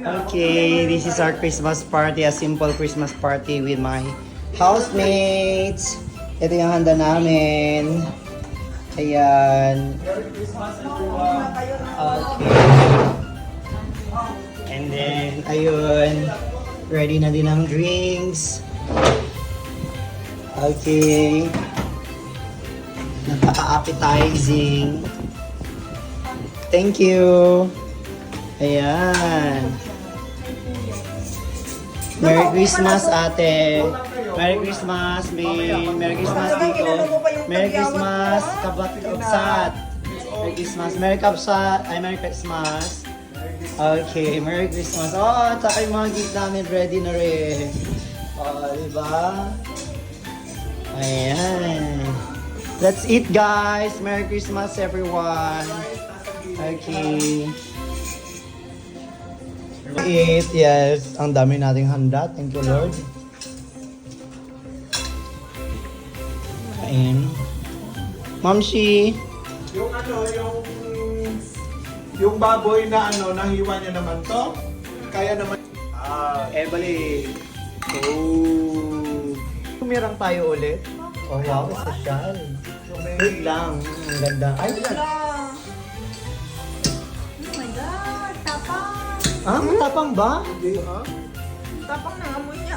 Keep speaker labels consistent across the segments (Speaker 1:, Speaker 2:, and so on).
Speaker 1: Okay, this is our Christmas party, a simple Christmas party with my housemates. Ito yung handa namin. Ayan.
Speaker 2: Merry Christmas, everyone.
Speaker 1: Okay. And then, ayun. Ready na din ang drinks. Okay. Napaka-appetizing. Thank you. Ayan. Merry Christmas, ate. Merry Christmas, May. Merry Christmas, Tito. Merry Christmas, Kabsat. Merry Christmas. Merry Kapsat. Ay, Merry Christmas. Okay, Merry Christmas. Oh, at saka yung mga gift namin ready na rin. Oh, diba? Ayan. Let's eat, guys. Merry Christmas, everyone. Okay. Eat, yes. Ang dami nating handa. Thank you, Lord. Kain. Mamshi.
Speaker 2: Yung baboy na nahiwa niya naman to. Kaya naman.
Speaker 1: Bali. Oh. Tumirang tayo ulit. Oh, wow. Social. Wait lang. Ang ganda. Ay,
Speaker 3: Oh my God, tapang.
Speaker 1: matapang ba?
Speaker 2: Hindi, ha?
Speaker 3: Tapang na amoy niya.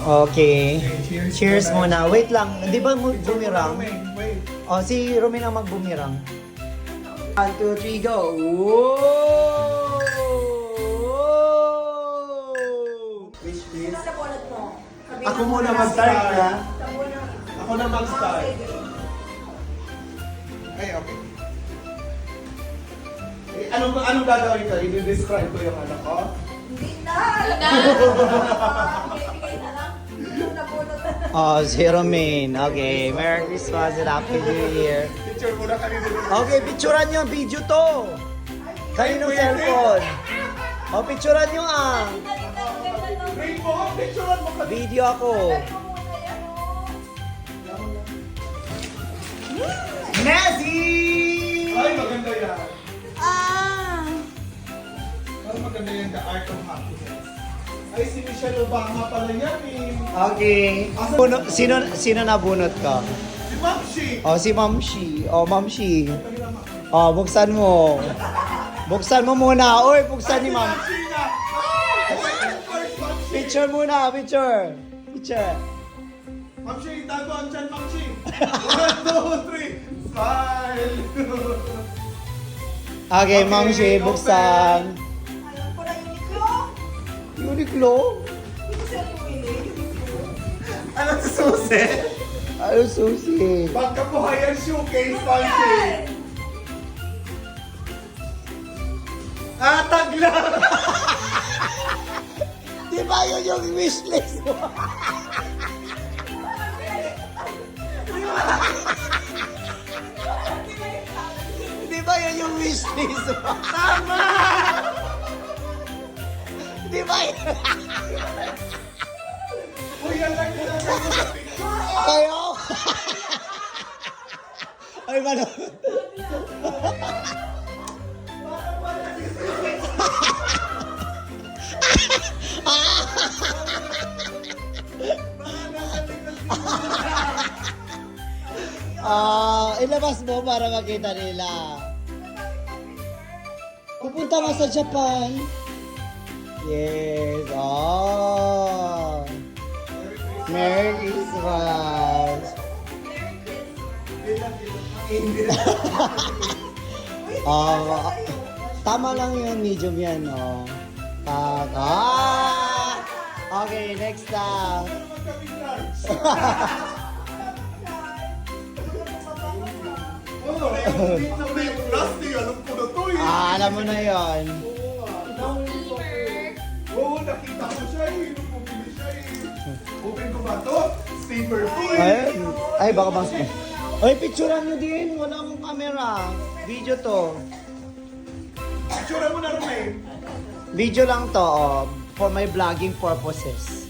Speaker 1: Okay.
Speaker 2: Cheers
Speaker 1: Cheers
Speaker 2: muna.
Speaker 1: muna. Wait lang. Di ba bumirang?
Speaker 2: Wait.
Speaker 1: Oh, si Romina ang magbumirang. 1, 2, 3, go! Whoa!
Speaker 2: Wish, please.
Speaker 3: Sa bunot mo.
Speaker 2: Ako muna mag-start, ha?
Speaker 3: Sa bunot.
Speaker 2: Ako na mag-start. Ay, okay. Anong gagawin ko? I-describe ko yung ano ko?
Speaker 3: Hindi na. Bigay na lang. Yung nabunot na.
Speaker 1: Oh, si Romain. Okay. Merry Christmas and Happy New Year.
Speaker 2: Picture muna kanina.
Speaker 1: Okay, picturean nyo. Video to. Kaninong cellphone? Oh, picturean nyo ah.
Speaker 2: Ray mo, picturean mo kanina.
Speaker 1: Video ako. Messi!
Speaker 2: Ay, maganda yan.
Speaker 3: Ah!
Speaker 2: Ay, maganda yan, The Art of Happiness. Ay, si Michelle Obama pala yan eh.
Speaker 1: Okay. Sino nabunot ka?
Speaker 2: Si Mamshi.
Speaker 1: Oh, si Mamshi. Oh, Mamshi. Oh, buksan mo. Buksan mo muna. Oy, buksan ni Mam.
Speaker 2: Mamshi na. Ay, first Mamshi.
Speaker 1: Picture muna, picture. Picture.
Speaker 2: Mamshi, tago ang chan, Mamshi. 1, 2, 3. Smile.
Speaker 1: Okay, Mamshi,
Speaker 2: open.
Speaker 1: buksan.
Speaker 3: Alam ko na yung
Speaker 1: Uniqlo?
Speaker 3: Hindi siya pumili.
Speaker 2: Ano si Susi?
Speaker 1: Ano, susi?
Speaker 2: Pagkabuhayan showcase, Mamshi. Atag lang.
Speaker 1: Di ba yun yung wishlist mo? Di ba yun yung wishlist mo?
Speaker 2: Tama.
Speaker 1: Di ba yun?
Speaker 2: Uy, yan lang yun ang ano sa picture.
Speaker 1: Kayo? Ay, malo. Ilabas mo para makita nila. Pupunta nga sa Japan. Yes. Oh. Merry Christmas. Tama lang yun, medium yan, oh. Okay, next na.
Speaker 2: Plastic, alam ko na to eh.
Speaker 1: Alam mo na yon.
Speaker 2: Oo, nakita ko siya eh. Nung bumili siya eh. Open ko ba to? Steamer to
Speaker 1: Ay,
Speaker 2: eh.
Speaker 1: ay baka mas. Ay, picturean nyo din. Wala akong camera. Video to.
Speaker 2: Picture mo na Romain.
Speaker 1: Video lang to, oh, for my vlogging purposes.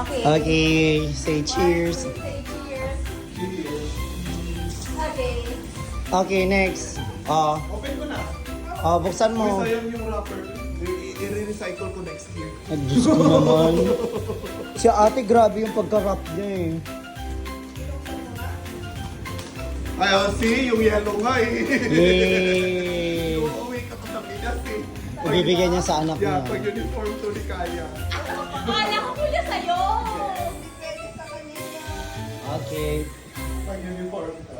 Speaker 3: Okay.
Speaker 1: Okay, say cheers.
Speaker 3: Say cheers.
Speaker 2: Cheers.
Speaker 3: Jay.
Speaker 1: Okay, next.
Speaker 2: Open ko na.
Speaker 1: Buksan
Speaker 2: Uy,
Speaker 1: mo.
Speaker 2: sayang yung wrapper. I-recycle ko next year.
Speaker 1: Ay, Diyos ko naman. Si ate, grabe yung pagka-wrap niya eh.
Speaker 2: Ay, see, yung yellow nga eh.
Speaker 1: Yay!
Speaker 2: Uuwi ka pa sa Pinas eh.
Speaker 1: Ibibigay niya sa anak
Speaker 2: Yeah,
Speaker 1: niya.
Speaker 2: pag uniform to ni Kaya.
Speaker 3: Akala ko kuya sa'yo. Pwede sa kanya yan.
Speaker 1: Okay.
Speaker 2: Pag uniform ka.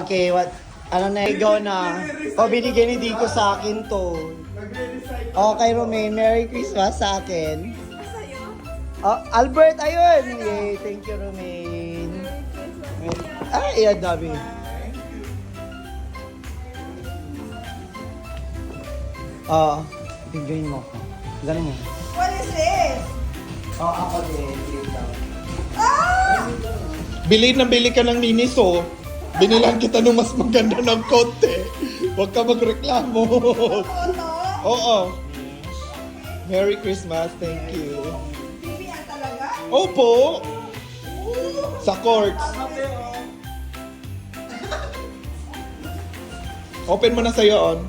Speaker 1: Okay, what? Ano na, ikaw na. O, binigay ni Dico sa akin to.
Speaker 2: Nagre-recycle.
Speaker 1: Okay, Romaine, Merry Christmas sa akin.
Speaker 3: Sa'yo.
Speaker 1: Albert, ayun! Yay, thank you, Romaine. Ay, ang dami. Bigyan mo ako. Galing mo.
Speaker 3: What is this?
Speaker 1: Ako din.
Speaker 3: Ah!
Speaker 2: Bili ka ng Miniso. Binilan kita ng mas maganda ng konti. Huwag ka magreklamo.
Speaker 3: Ano?
Speaker 2: Oo. Merry Christmas, thank you.
Speaker 3: Bibihan talaga?
Speaker 2: Opo! Sa courts. Open mo na sa'yo, on.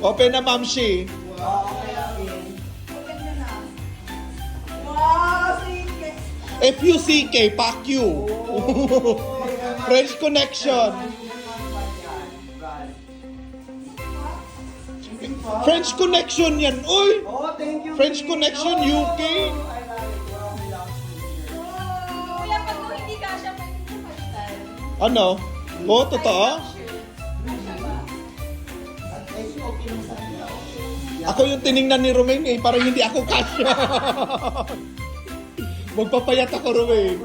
Speaker 2: Open na, Ma'am Shi.
Speaker 3: Open nyo na. Wow, sige.
Speaker 2: FUCK, fuck you. French connection. French connection yan. Uy!
Speaker 1: Oh, thank you.
Speaker 2: French connection, UK.
Speaker 3: Kuya, pag kung hindi ka siya, pwede mo palitan.
Speaker 2: Ano? Oh, totoo? Ako yung tiningnan ni Romaine eh, parang hindi ako kasya. Magpapayat ako, Romaine.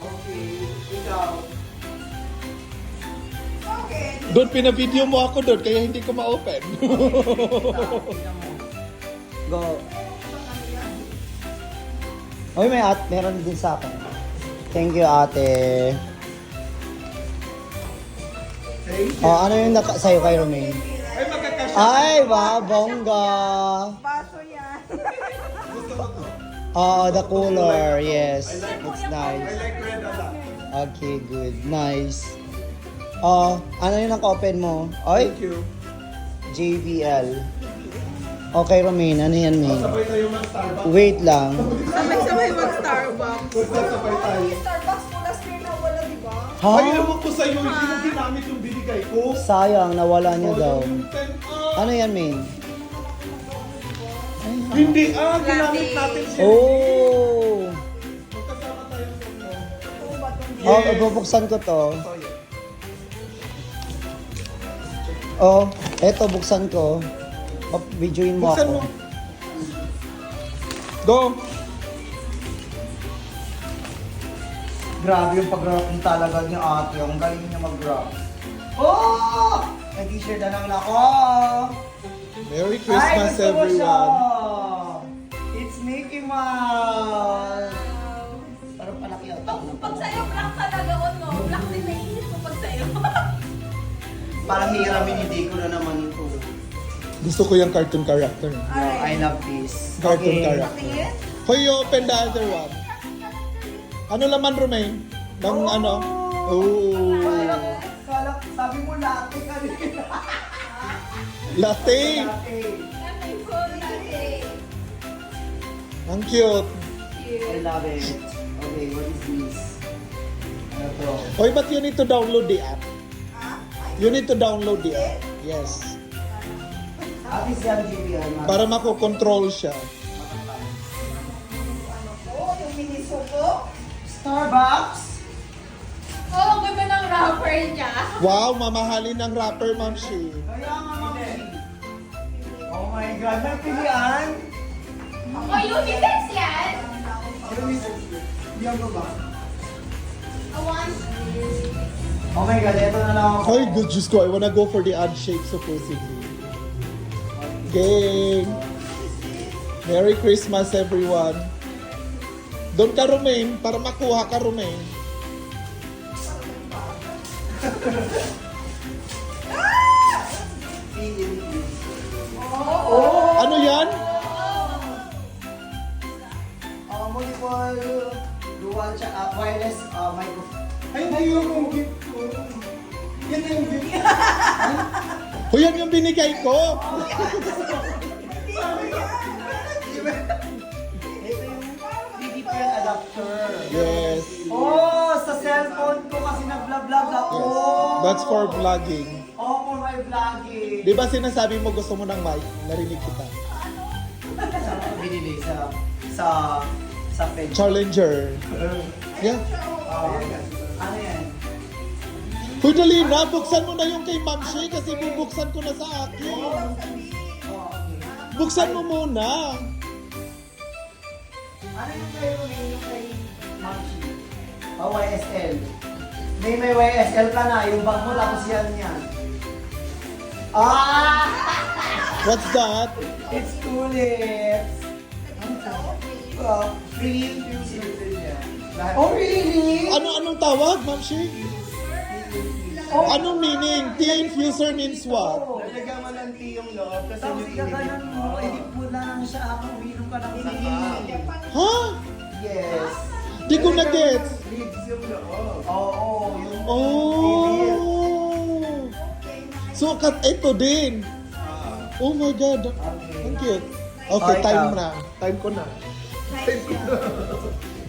Speaker 1: Okay, ikaw.
Speaker 3: Okay.
Speaker 2: Doon, pinabideo mo ako doon, kaya hindi ko ma-open.
Speaker 1: Go. Uy, meron din sa akin. Thank you, ate. Ano yung sa'yo kay Romaine?
Speaker 2: Ay, magkakasya.
Speaker 1: Ay, wow, bongga.
Speaker 3: Baso yan.
Speaker 1: The cooler, yes. It's nice.
Speaker 2: like red a lot.
Speaker 1: Okay, good. Nice. Ano yung naka-open mo? Ay,
Speaker 2: Thank you.
Speaker 1: JBL. Okay, Romaine. Ano yan, May?
Speaker 2: Sabay tayo mag-Starbucks.
Speaker 1: Wait lang.
Speaker 3: Sabay-sabay mag-Starbucks.
Speaker 2: Sabay tayo.
Speaker 3: Starbucks mo last year na wala, di ba?
Speaker 1: Ha?
Speaker 2: Ay, ewan ko sa'yo, hindi mo ginamit yung binigay ko.
Speaker 1: Sayang, nawala niya daw.
Speaker 2: Yung 10,
Speaker 1: Ano yan, May?
Speaker 2: Hindi, ginamit natin siya.
Speaker 1: Oh!
Speaker 2: Magkasama tayo sa inyo.
Speaker 1: Bubuksan ko to. Eto, buksan ko. Videoin mo
Speaker 2: Buksan
Speaker 1: ako.
Speaker 2: mo. Go.
Speaker 1: Grabe yung pag-rap niya talaga niya, ate. Ang galing niya mag-rap. Oh! May t-shirt na lang ako.
Speaker 2: Merry Christmas,
Speaker 1: gusto mo siya.
Speaker 2: everyone.
Speaker 1: It's Mickey Mouse. Parang palaki ang tao.
Speaker 3: Pag sa'yo, black talaga on, no? Black din naiisip ko pag sa'yo.
Speaker 1: Parang hiramin, hindi ko na naman ito.
Speaker 2: Gusto ko yung cartoon character.
Speaker 1: I love this.
Speaker 2: Cartoon character.
Speaker 3: Tingin?
Speaker 2: Hoy, you open the other one. Ano laman, Romaine? Ng ano? Oh.
Speaker 1: Sabi mo latte kanina.
Speaker 2: Latte.
Speaker 1: Latte.
Speaker 2: Ang cute.
Speaker 1: I love it. Okay, what is this? Ano to?
Speaker 2: Hoy, but you need to download the app. You need to download the app. Yes.
Speaker 1: Atis yan, JBL.
Speaker 2: Para makokontrol siya.
Speaker 3: Oh, yung miniso ko.
Speaker 1: Starbucks?
Speaker 3: Oh, ang ganda ng wrapper niya.
Speaker 2: Wow, mamahalin ng rapper, Ma'am Shi.
Speaker 1: Kaya nga, mami. Oh my God, may pilihan.
Speaker 3: Oh, unisex yan.
Speaker 1: Yan ba ba?
Speaker 3: Awan.
Speaker 1: Oh my God, eto na lang ako.
Speaker 2: Hoy, good Diyos ko. I wanna go for the odd shape supposedly. Gang! Merry Christmas, everyone. Doon ka, Romaine, para makuha ka, Romaine. Ano yan?
Speaker 1: Multiple dual wireless
Speaker 4: Ay, hindi yung gift ko. Yan na yung gift ko.
Speaker 2: O yan yung binigay ko.
Speaker 1: Ito yung DDPL adapter.
Speaker 2: Yes.
Speaker 1: Oh, sa cellphone ko kasi nag-vlog ako.
Speaker 2: That's for vlogging.
Speaker 1: Oh, for my vlogging.
Speaker 2: Di ba sinasabi mo gusto mo ng mic? Narinig kita.
Speaker 1: Binili sa page.
Speaker 2: Challenger. Yeah.
Speaker 1: Ano yan?
Speaker 2: Hoy, dali na. Buksan mo na yung kay Ma'am Shay kasi bubuksan ko na sa akin.
Speaker 1: Oh, okay.
Speaker 2: Buksan mo muna.
Speaker 1: Ano yung kay Mamshi? Oh, YSL. May YSL ka na, yung bag mo tapos yan. Ah!
Speaker 2: What's that?
Speaker 1: It's tulips. Free infusion niya. Oh, really?
Speaker 2: Anong tawag, Ma'am Shay?
Speaker 1: Oh,
Speaker 2: Anong meaning? Tea infuser means what?
Speaker 4: Nalagyan mo ng tea yung loob kasi
Speaker 1: tapos
Speaker 4: yung
Speaker 1: ikaganan mo, edipod na lang siya ako, uminom ka ng tea.
Speaker 2: Ha?
Speaker 1: Yes.
Speaker 2: Di ko na-gets.
Speaker 4: leaves yung loob.
Speaker 1: Oo, yung
Speaker 2: Oh! So, ito din. Oh my God. Ang cute. Okay,
Speaker 1: Oh,
Speaker 2: time
Speaker 1: ikaw.
Speaker 2: na. Time ko na.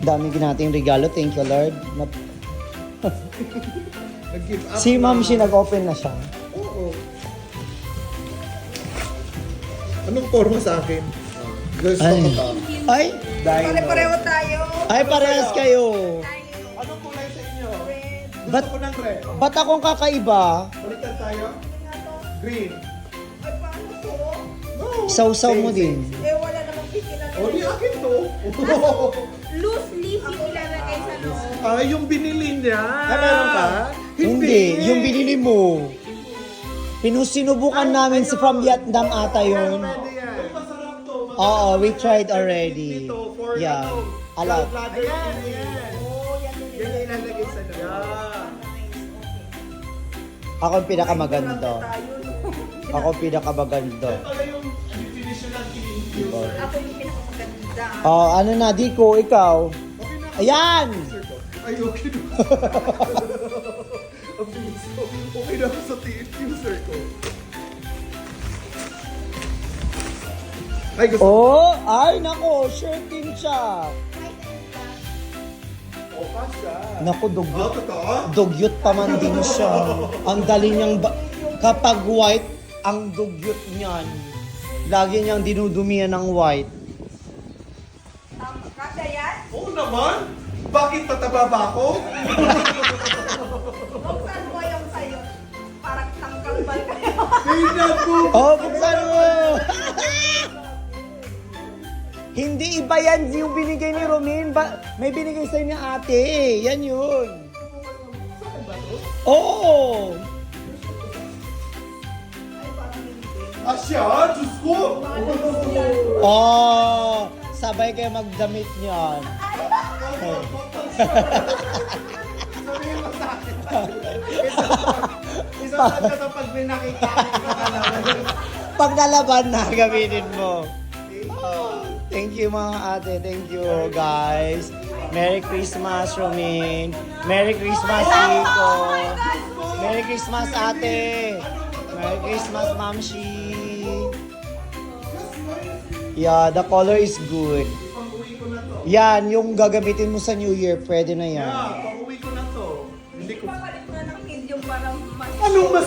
Speaker 1: Dami nating regalo, thank you Lord.
Speaker 2: Nag-give up.
Speaker 1: Si Ma'am Shi nag-open na siya.
Speaker 2: Oo. Anong forma sa akin? Gusto
Speaker 1: Ay.
Speaker 2: ko to.
Speaker 1: Ay!
Speaker 3: Pare-pareho tayo.
Speaker 1: Ay, parehas kayo.
Speaker 2: Anong kulay sa inyo?
Speaker 1: Ba't,
Speaker 2: Gusto ko ng red.
Speaker 1: ba't akong kakaiba?
Speaker 2: Baliktad tayo? Green.
Speaker 3: Ay, paano to?
Speaker 2: No.
Speaker 1: Sausaw mo din.
Speaker 3: Eh, wala namang pikilan.
Speaker 2: O, di akin to.
Speaker 3: Loose leaf yung ilalagay sa loob.
Speaker 2: Ay, yung binili niya.
Speaker 4: meron ka?
Speaker 1: Hindi, yung binili mo. Sinubukan namin si from Vietnam ata yun.
Speaker 4: Pwede yan.
Speaker 2: Masarap to.
Speaker 1: Oo, we tried already.
Speaker 2: Dito for
Speaker 1: Yeah.
Speaker 2: ano,
Speaker 1: Alam.
Speaker 2: gallbladder
Speaker 4: Ayan,
Speaker 2: cleaning.
Speaker 4: ayan.
Speaker 3: Oh, yan yung
Speaker 4: Yan yung ilalagay sa loob.
Speaker 2: Yeah.
Speaker 1: Ako ang pinakamaganda.
Speaker 3: tayo.
Speaker 1: Ako ang pinakamaganda.
Speaker 2: Pala yung definition ng tea
Speaker 1: Diba?
Speaker 2: infuser.
Speaker 3: Ako yung pinakamaganda.
Speaker 1: Oh, ano na, Diko, ikaw.
Speaker 2: Okay na.
Speaker 1: Ayan!
Speaker 2: Ay, okay na. Ang bilis ko. Okay na ako sa tea infuser ko. Ay, gusto
Speaker 1: Oh, ay, nako, sure din siya.
Speaker 2: ko pa siya.
Speaker 1: Naku,
Speaker 2: Oh,
Speaker 1: dugyot.
Speaker 2: totoo?
Speaker 1: Dugyot pa man din siya. Ang dali niyang, kapag white, ang dugyot niyan. Lagi niyang dinudumihan ng white.
Speaker 3: Kasya yan?
Speaker 2: Oo naman. Bakit tataba ba ako?
Speaker 3: Buksan mo yung sa'yo. Parang tangkal ba kayo?
Speaker 2: Tingnan mo.
Speaker 1: Oh, buksan mo! Hindi iba yan yung binigay ni Romain. May binigay sa ni ate. Yan yun. Oo!
Speaker 2: Asya, Diyos ko.
Speaker 1: Oh! Sabay kayo magdamit niyan.
Speaker 4: Sabihin mo sa akin. Isasad ka sa pag may nakita ka.
Speaker 1: Pag nalaban na, gamitin mo. Oh, thank you mga ate. Thank you guys. Merry Christmas, Romain. Merry Christmas, Nico. Merry Christmas, ate. Merry Christmas, Ma'am Shi. Yeah, the color is good.
Speaker 2: Pang-uwi ko na to.
Speaker 1: Yan, yung gagamitin mo sa New Year, pwede na yan.
Speaker 2: Yeah, pang-uwi ko na to. Hindi ko...
Speaker 3: Papalit mo na ng medium para mas...
Speaker 2: Anong mas